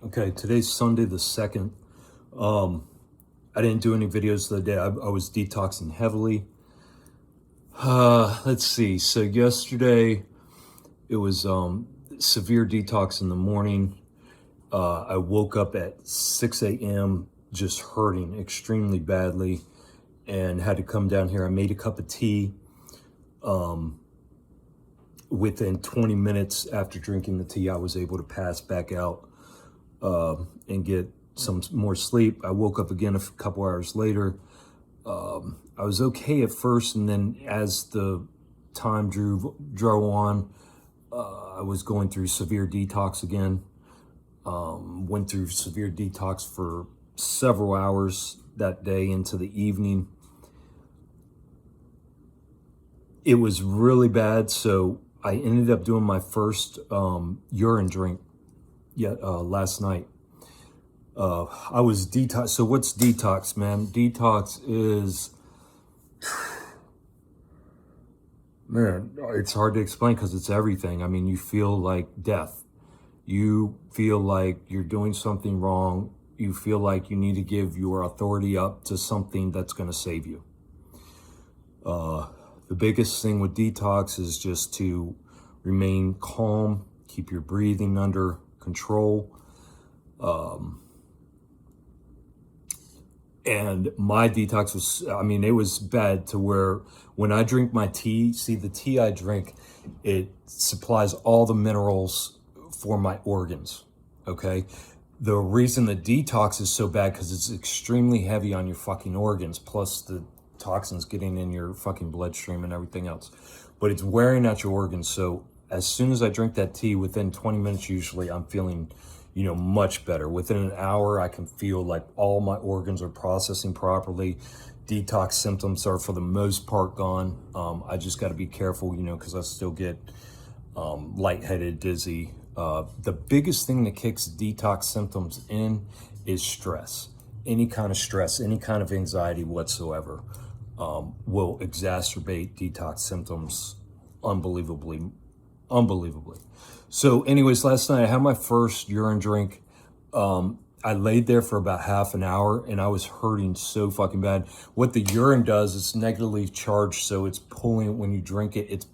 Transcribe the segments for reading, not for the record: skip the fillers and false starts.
Okay, today's Sunday the 2nd. I didn't do any videos the day. I was detoxing heavily. Let's see. So yesterday it was severe detox in the morning. I woke up at 6 a.m. just hurting extremely badly and had to come down here. I made a cup of tea. Within 20 minutes after drinking the tea, I was able to pass back out and get some more sleep. I woke up again a couple hours later. I was okay at first, and then as the time drew on, I was going through severe detox again. Went through severe detox for several hours that day into the evening. It was really bad, so I ended up doing my first urine drink last night. I was detox. So what's detox, man? Detox is, man, it's hard to explain because it's everything. I mean, you feel like death. You feel like you're doing something wrong. You feel like you need to give your authority up to something that's going to save you. The biggest thing with detox is just to remain calm, keep your breathing under control. And my detox was, I mean, it was bad to where when I drink my tea, see the tea I drink, it supplies all the minerals for my organs, okay? The reason the detox is so bad because it's extremely heavy on your fucking organs, plus the toxins getting in your fucking bloodstream and everything else. But it's wearing out your organs. So as soon as I drink that tea, within 20 minutes usually, I'm feeling, much better. Within an hour, I can feel like all my organs are processing properly. Detox symptoms are for the most part gone. I just got to be careful, because I still get lightheaded, dizzy. The biggest thing that kicks detox symptoms in is stress. Any kind of stress, any kind of anxiety whatsoever will exacerbate detox symptoms unbelievably. So anyways, last night I had my first urine drink. I laid there for about half an hour and I was hurting so fucking bad. What the urine does, it's negatively charged, so it's pulling, when you drink it, it's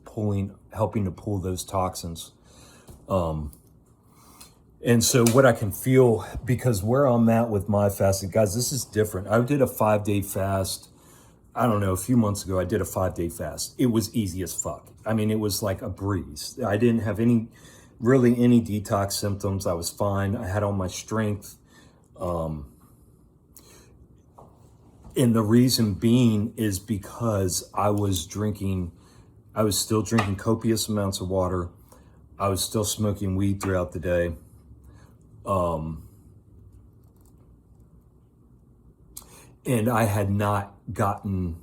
helping to pull those toxins. And so what I can feel, because where I'm at with my fasting, guys, this is different. I did a 5-day fast. I don't know, a few months ago, I did a 5-day fast. It was easy as fuck. I mean, it was like a breeze. I didn't have any detox symptoms. I was fine. I had all my strength. And the reason being is because I was still drinking copious amounts of water. I was still smoking weed throughout the day. And I had not gotten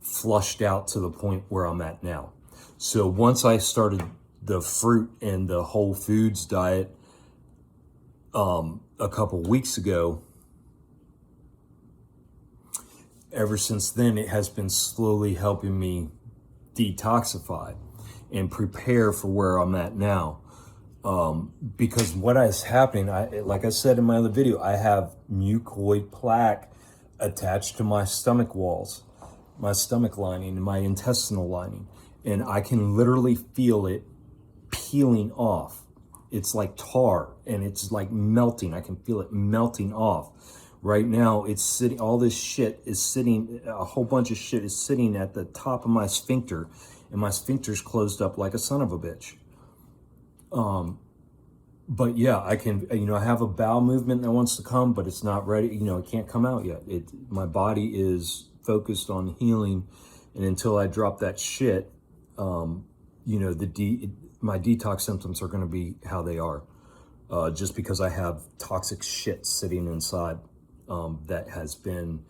flushed out to the point where I'm at now. So once I started the fruit and the whole foods diet a couple weeks ago, ever since then, it has been slowly helping me detoxify and prepare for where I'm at now. Because what is happening, like I said in my other video, I have mucoid plaque attached to my stomach walls, my stomach lining, and my intestinal lining. And I can literally feel it peeling off. It's like tar and it's like melting. I can feel it melting off. Right now, it's sitting, all this shit is sitting, a whole bunch of shit is sitting at the top of my sphincter, and my sphincter's closed up like a son of a bitch. But yeah, I can, I have a bowel movement that wants to come, but it's not ready. It can't come out yet. My body is focused on healing. And until I drop that shit, my detox symptoms are going to be how they are. Just because I have toxic shit sitting inside, that has been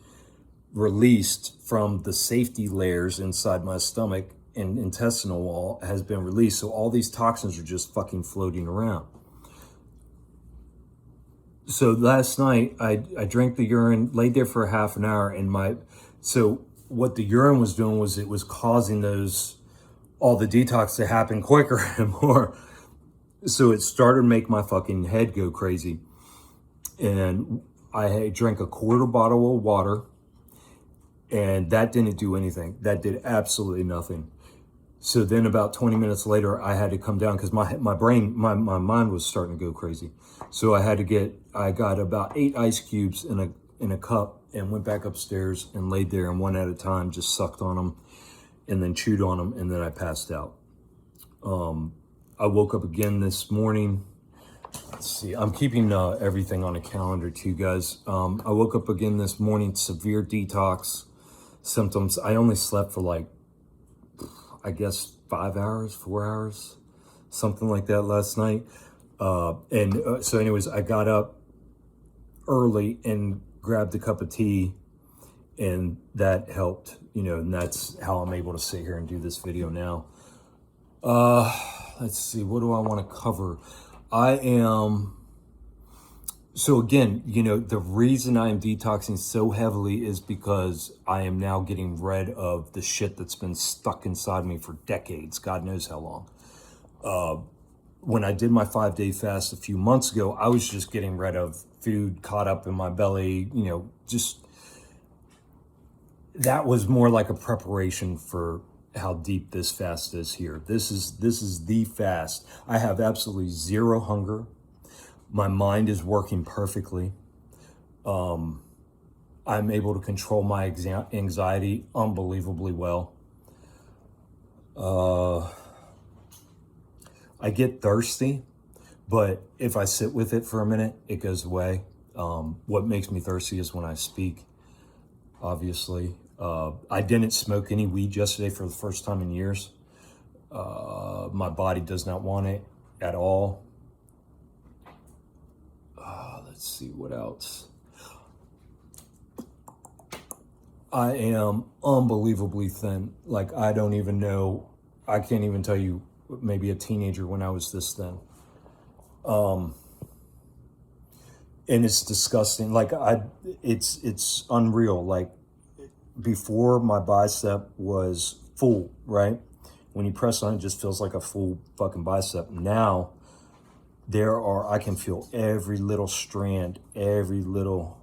released from the safety layers inside my stomach and intestinal wall has been released. So all these toxins are just fucking floating around. So last night I drank the urine, laid there for a half an hour, and so what the urine was doing was it was causing all the detox to happen quicker and more. So it started to make my fucking head go crazy. and I drank a quarter bottle of water, and that didn't do anything. That did absolutely nothing. So then about 20 minutes later, I had to come down because my mind was starting to go crazy. So I got about 8 ice cubes in a cup and went back upstairs and laid there, and one at a time just sucked on them and then chewed on them, and then I passed out. I woke up again this morning. Let's see, I'm keeping everything on a calendar too, guys. I woke up again this morning, severe detox symptoms. I only slept for like, I guess 5 hours, 4 hours, something like that last night. So anyways, I got up early and grabbed a cup of tea, and that helped, and that's how I'm able to sit here and do this video now. Let's see, what do I want to cover? So again, the reason I am detoxing so heavily is because I am now getting rid of the shit that's been stuck inside me for decades, God knows how long. When I did my 5-day fast a few months ago, I was just getting rid of food caught up in my belly, just, that was more like a preparation for how deep this fast is here. This is the fast. I have absolutely zero hunger. My mind is working perfectly. I'm able to control my anxiety unbelievably well. I get thirsty, but if I sit with it for a minute, it goes away. What makes me thirsty is when I speak, obviously. I didn't smoke any weed yesterday for the first time in years. My body does not want it at all. Let's see what else. I am unbelievably thin. Like, I don't even know. I can't even tell you, maybe a teenager when I was this thin. And it's disgusting. Like, it's unreal. Like, before, my bicep was full, right? When you press on it, just feels like a full fucking bicep. Now, I can feel every little strand, every little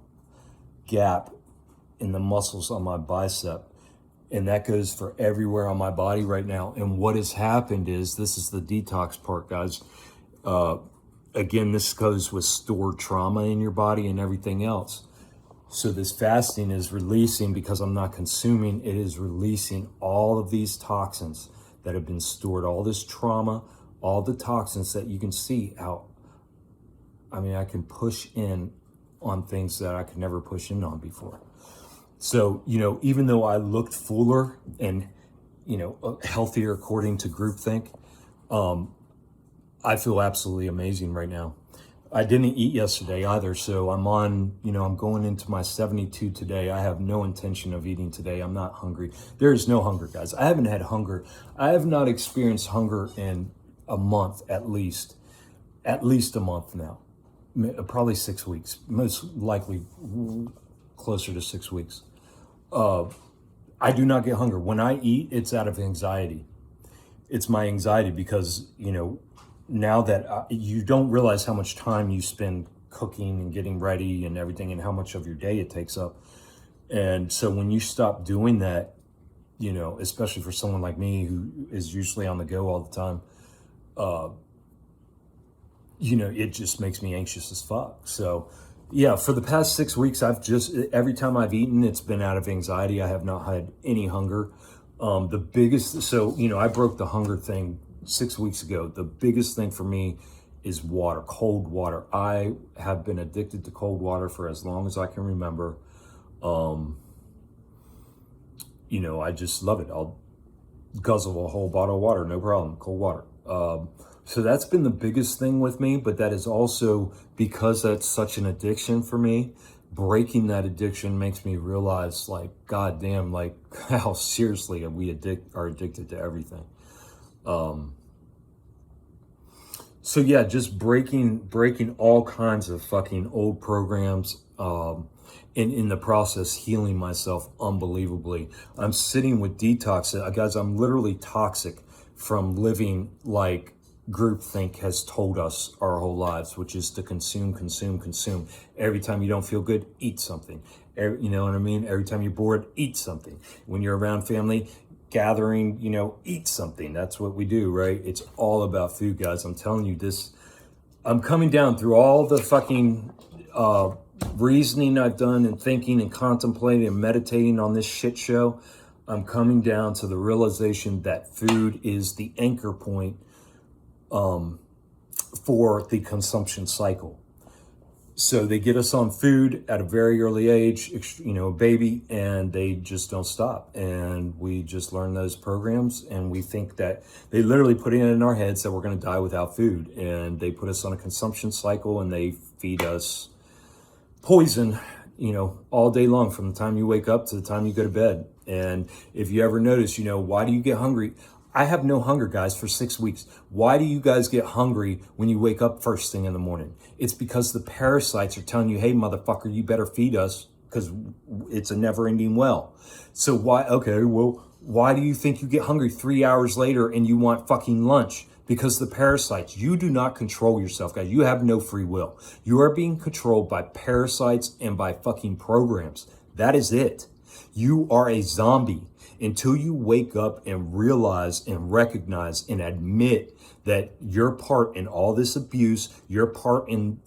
gap in the muscles on my bicep. And that goes for everywhere on my body right now. And what has happened is, this is the detox part, guys. Again, this goes with stored trauma in your body and everything else. So this fasting is releasing, because I'm not consuming, it is releasing all of these toxins that have been stored, all this trauma, all the toxins that you can see out. I mean, I can push in on things that I could never push in on before. So, even though I looked fuller and, healthier according to groupthink, I feel absolutely amazing right now. I didn't eat yesterday either, so I'm I'm going into my 72 today. I have no intention of eating today. I'm not hungry. There is no hunger, guys. I haven't had hunger. I have not experienced hunger in a month, at least a month now. Probably 6 weeks, most likely closer to 6 weeks. I do not get hunger. When I eat, it's out of anxiety. It's my anxiety because, now that you don't realize how much time you spend cooking and getting ready and everything, and how much of your day it takes up. And so when you stop doing that, especially for someone like me who is usually on the go all the time, it just makes me anxious as fuck. So yeah, for the past 6 weeks, every time I've eaten, it's been out of anxiety. I have not had any hunger. I broke the hunger thing 6 weeks ago. The biggest thing for me is water, cold water. I have been addicted to cold water for as long as I can remember. I just love it. I'll guzzle a whole bottle of water, no problem, cold water. So that's been the biggest thing with me, but that is also because that's such an addiction for me. Breaking that addiction makes me realize, like, goddamn, like, how seriously we are addicted to everything. So yeah, just breaking all kinds of fucking old programs, and in the process, healing myself unbelievably. I'm sitting with detox. Guys, I'm literally toxic from living like groupthink has told us our whole lives, which is to consume, consume, consume. Every time you don't feel good, eat something. You know what I mean? Every time you're bored, eat something. When you're around family, gathering, you know, eat something. That's what we do, right? It's all about food, guys. I'm telling you this. I'm coming down through all the fucking reasoning I've done and thinking and contemplating and meditating on this shit show. I'm coming down to the realization that food is the anchor point for the consumption cycle. So they get us on food at a very early age, you know, baby, and they just don't stop. And we just learn those programs, and we think that they literally put it in our heads that we're going to die without food. And they put us on a consumption cycle, and they feed us poison, you know, all day long from the time you wake up to the time you go to bed. And if you ever notice, you know, why do you get hungry? I have no hunger, guys, for 6 weeks. Why do you guys get hungry when you wake up first thing in the morning? It's because the parasites are telling you, hey, motherfucker, you better feed us because it's a never-ending well. So why, okay, well, why do you think you get hungry 3 hours later and you want fucking lunch? Because the parasites, you do not control yourself, guys. You have no free will. You are being controlled by parasites and by fucking programs. That is it. You are a zombie until you wake up and realize and recognize and admit that your part in all this abuse, your part in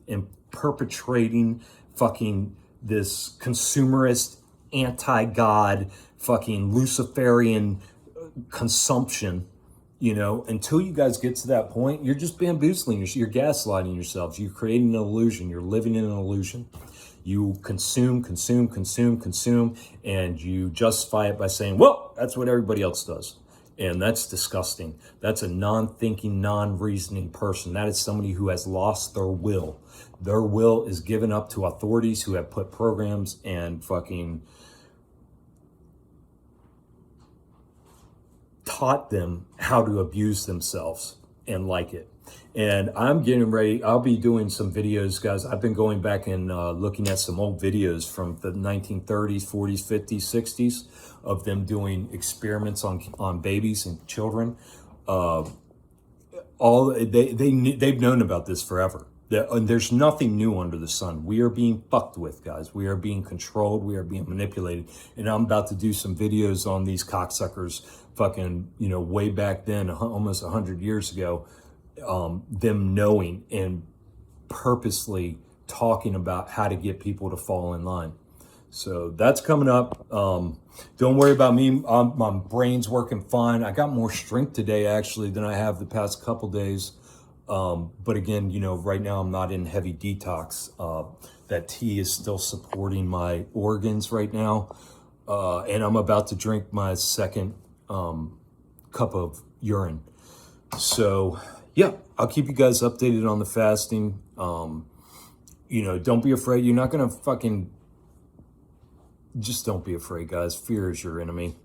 perpetrating fucking this consumerist, anti-God, fucking Luciferian consumption. You know, until you guys get to that point, you're just bamboozling, you're gaslighting yourselves, you're creating an illusion, you're living in an illusion. You consume, consume, consume, consume, and you justify it by saying, well, that's what everybody else does. And that's disgusting. That's a non-thinking, non-reasoning person. That is somebody who has lost their will. Their will is given up to authorities who have put programs and fucking taught them how to abuse themselves and like it. And I'm getting ready. I'll be doing some videos, guys. I've been going back and looking at some old videos from the 1930s, 40s, 50s, 60s of them doing experiments on babies and children. They've known about this forever. And there's nothing new under the sun. We are being fucked with, guys. We are being controlled. We are being manipulated. And I'm about to do some videos on these cocksuckers fucking, you know, way back then, almost 100 years ago, them knowing and purposely talking about how to get people to fall in line. So that's coming up. Don't worry about me. My brain's working fine. I got more strength today, actually, than I have the past couple days. But again, you know, right now I'm not in heavy detox. That tea is still supporting my organs right now. And I'm about to drink my second cup of urine. So yeah, I'll keep you guys updated on the fasting. You know, don't be afraid. You're not going to fucking, just don't be afraid, guys. Fear is your enemy.